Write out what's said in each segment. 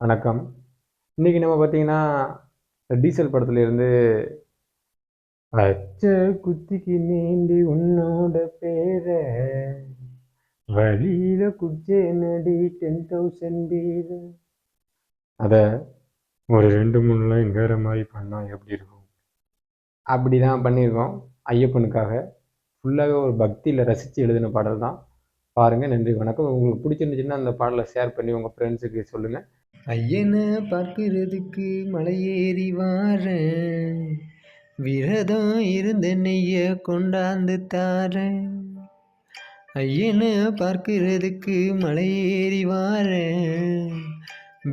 வணக்கம். இன்னைக்கு நம்ம பார்த்தீங்கன்னா, டீசல் படத்துலேருந்து "பச்ச குத்திக்கு நீண்டி உன்னோட பேர வழியில குச்சேனடி 10,000 பீர" அத ஒரு 2, 3 லைன் வேற மாரி பண்ணா எப்படி இருக்கும்? அப்படிதான் பண்ணியிருக்கோம். ஐயப்பனுக்காக. ஃபுல்லாவே ஒரு பக்தியில ரசிச்சு எழுதின பாடல் தான். பாருங்க. நன்றி, வணக்கம். உங்களுக்கு பிடிச்சிருந்துச்சுன்னா, அந்த பாடல ஷேர் பண்ணி உங்க ஃப்ரெண்ட்ஸுக்கு சொல்லுங்க. ஐயனை பார்க்கிறதுக்கு மலையேறி வாரேன், விரதம் இருந்த நெய்ய கொண்டாந்து தாரேன். ஐயனை பார்க்கிறதுக்கு மலையேறி வாரேன்,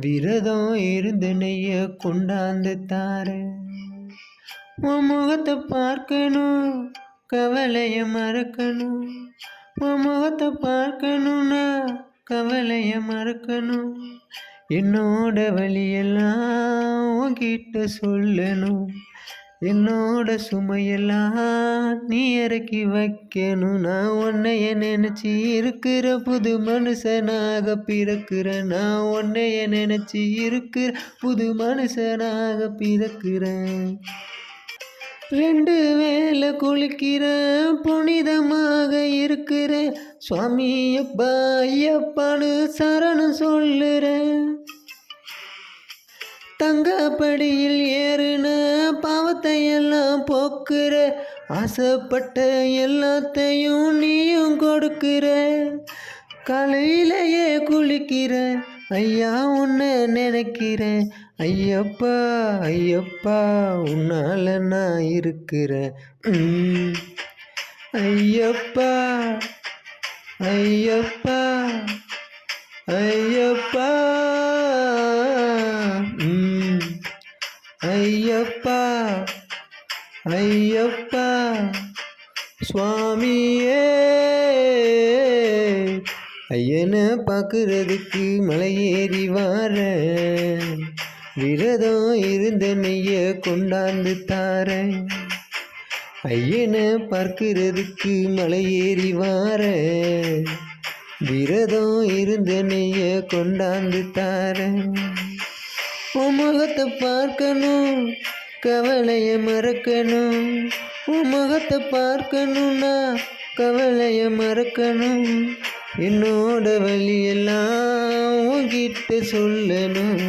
விரதம் இருந்த நெய்ய கொண்டாந்து தாரேன். உன் முகத்தை பார்க்கணும், கவலைய மறக்கணும். உன் முகத்தை பார்க்கணும்னா கவலைய மறக்கணும். என்னோட வழியெல்லாம் உன்கிட்ட சொல்லணும், என்னோட சுமையெல்லாம் நீ இறக்கி வைக்கணும். நான் உன்னைய நினைச்சி இருக்கிற புது மனுஷனாக பிறக்கிறேன். நான் உன்னைய நினைச்சி இருக்கிற புது மனுஷனாக பிறக்கிறேன். 2 வேளை குளிக்கிறேன், புனிதமாக இருக்கிறேன். சுவாமி அப்பா ஐயப்பான்னு சரணம் சொல்லுறேன். தங்கப்படியில் ஏறுன பாவத்தை எல்லாம் போக்குற, ஆசைப்பட்ட எல்லாத்தையும் நீயும் கொடுக்கிற. காலையிலேயே குளிக்கிற, ஐயா உன்னை நினைக்கிறேன். ஐயப்பா ஐயப்பா உன்னால நான் இருக்கிறேன். ஐயப்பா ஐயப்பா ஐயப்பா ஐயப்பா ஐயப்பா சுவாமியே. ஐயனை பார்க்கறதுக்கு மலையேறி வாரேன், விரதம் இருந்த நெய்ய கொண்டாந்து தாரேன். ஐயனை பார்க்கறதுக்கு மலையேறி வாரேன், விரதம் இருந்த நெய்ய கொண்டாந்து தாரேன். உன் முகத்தை பார்க்கணும், கவலைய மறக்கணும். உன் முகத்தை பார்க்கணும்னா கவலைய மறக்கணும். என்னோட வழியெல்லாம் உன்கிட்ட சொல்லணும்,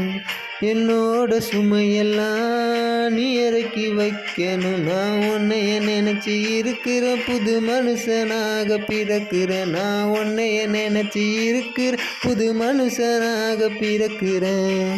என்னோட சுமையெல்லாம் நீ இறக்கி வைக்கணும். நான் உன்னைய நினைச்சி இருக்கிற புது மனுஷனாக பிறக்கிறேன். நான் உன்னைய நினைச்சி இருக்கிற புது மனுஷனாக பிறக்கிறேன்.